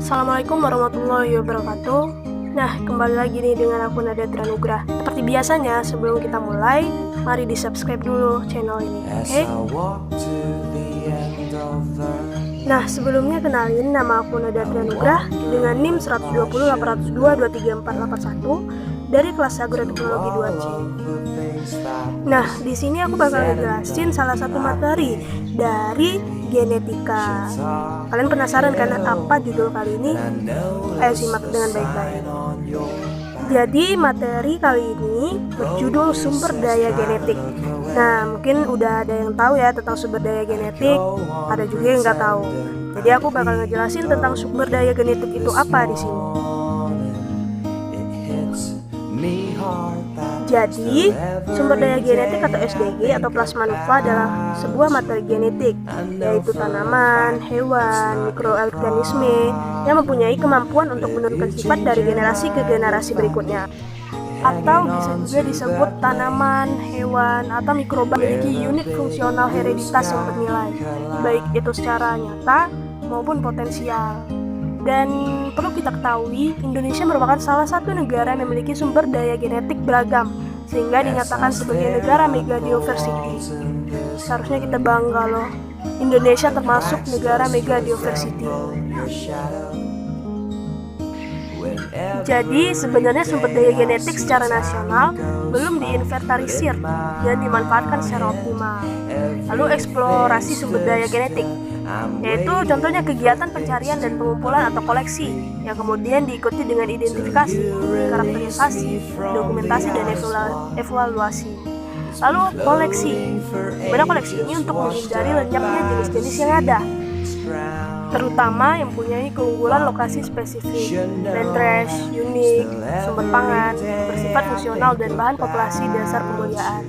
Assalamualaikum warahmatullahi wabarakatuh. Nah, kembali lagi nih dengan aku Nada Tranugrah. Seperti biasanya, sebelum kita mulai, mari di-subscribe dulu channel ini, oke? Nah, sebelumnya kenalin, nama aku Nada Tranugrah dengan NIM 120.802.23481 dari kelas Agroteknologi 2C. Nah, di sini aku bakal ngejelasin salah satu materi dari genetika. Kalian penasaran kan apa judul kali ini? Ayo simak dengan baik-baik. Jadi materi kali ini berjudul sumber daya genetik. Nah, mungkin udah ada yang tahu ya tentang sumber daya genetik, ada juga yang nggak tahu. Jadi aku bakal ngejelasin tentang sumber daya genetik itu apa di sini. Jadi, sumber daya genetik atau SDG atau plasmanuva adalah sebuah materi genetik, yaitu tanaman, hewan, mikroorganisme yang mempunyai kemampuan untuk menurunkan sifat dari generasi ke generasi berikutnya. Atau bisa juga disebut tanaman, hewan, atau mikroba memiliki unit fungsional hereditas yang bernilai, baik itu secara nyata maupun potensial. Dan perlu kita ketahui, Indonesia merupakan salah satu negara yang memiliki sumber daya genetik beragam, sehingga dinyatakan sebagai negara megadiversity. Seharusnya kita bangga loh, Indonesia termasuk negara megadiversity. Jadi sebenarnya sumber daya genetik secara nasional belum diinventarisir dan dimanfaatkan secara optimal. Lalu eksplorasi sumber daya genetik, yaitu contohnya kegiatan pencarian dan pengumpulan atau koleksi yang kemudian diikuti dengan identifikasi, karakterisasi, dokumentasi, dan evaluasi. Lalu koleksi, dimana koleksi ini untuk menghindari lenyapnya jenis-jenis yang ada, terutama yang mempunyai keunggulan lokasi spesifik, interest, unik, sumber pangan, bersifat fungsional, dan bahan populasi dasar pemuliaan.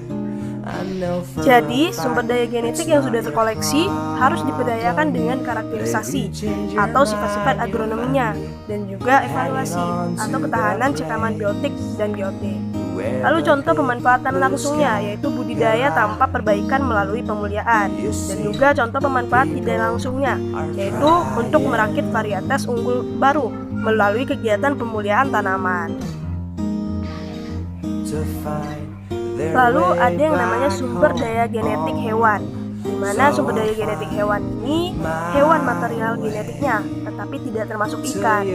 Jadi, sumber daya genetik yang sudah terkoleksi harus diberdayakan dengan karakterisasi atau sifat-sifat agronominya, dan juga evaluasi atau ketahanan cekaman biotik dan biotik. Lalu contoh pemanfaatan langsungnya, yaitu budidaya tanpa perbaikan melalui pemuliaan, dan juga contoh pemanfaat tidak langsungnya, yaitu untuk merakit varietas unggul baru melalui kegiatan pemuliaan tanaman. Lalu ada yang namanya sumber daya genetik hewan, di mana sumber daya genetik hewan ini hewan material genetiknya, tetapi tidak termasuk ikan,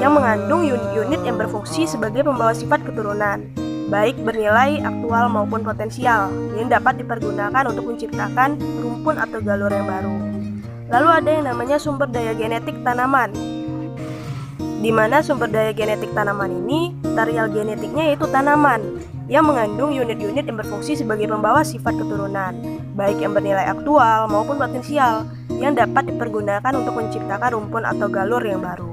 yang mengandung unit-unit yang berfungsi sebagai pembawa sifat keturunan, baik bernilai aktual maupun potensial, yang dapat dipergunakan untuk menciptakan rumpun atau galur yang baru. Lalu ada yang namanya sumber daya genetik tanaman, di mana sumber daya genetik tanaman ini material genetiknya yaitu tanaman yang mengandung unit-unit yang berfungsi sebagai pembawa sifat keturunan, baik yang bernilai aktual maupun potensial, yang dapat dipergunakan untuk menciptakan rumpun atau galur yang baru.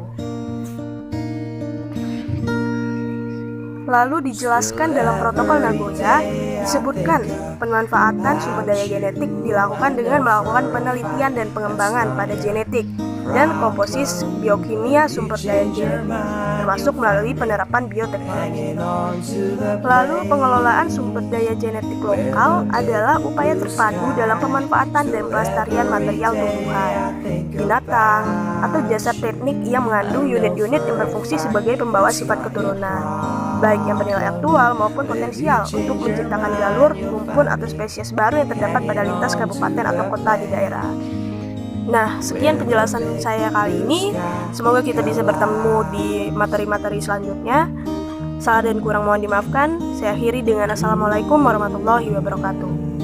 Lalu dijelaskan dalam protokol Nagoya, disebutkan pemanfaatan sumber daya genetik dilakukan dengan melakukan penelitian dan pengembangan pada genetik dan komposisi biokimia sumber daya genetik, termasuk melalui penerapan bioteknologi. Lalu pengelolaan sumber daya genetik lokal adalah upaya terpadu dalam pemanfaatan dan pelestarian material tumbuhan, binatang, atau jasa teknik yang mengandung unit-unit yang berfungsi sebagai pembawa sifat keturunan, baik yang bernilai aktual maupun potensial untuk menciptakan galur, rumpun, atau spesies baru yang terdapat pada lintas kabupaten atau kota di daerah. Nah, sekian penjelasan saya kali ini. Semoga kita bisa bertemu di materi-materi selanjutnya. Salah dan kurang mohon dimaafkan. Saya akhiri dengan Assalamualaikum warahmatullahi wabarakatuh.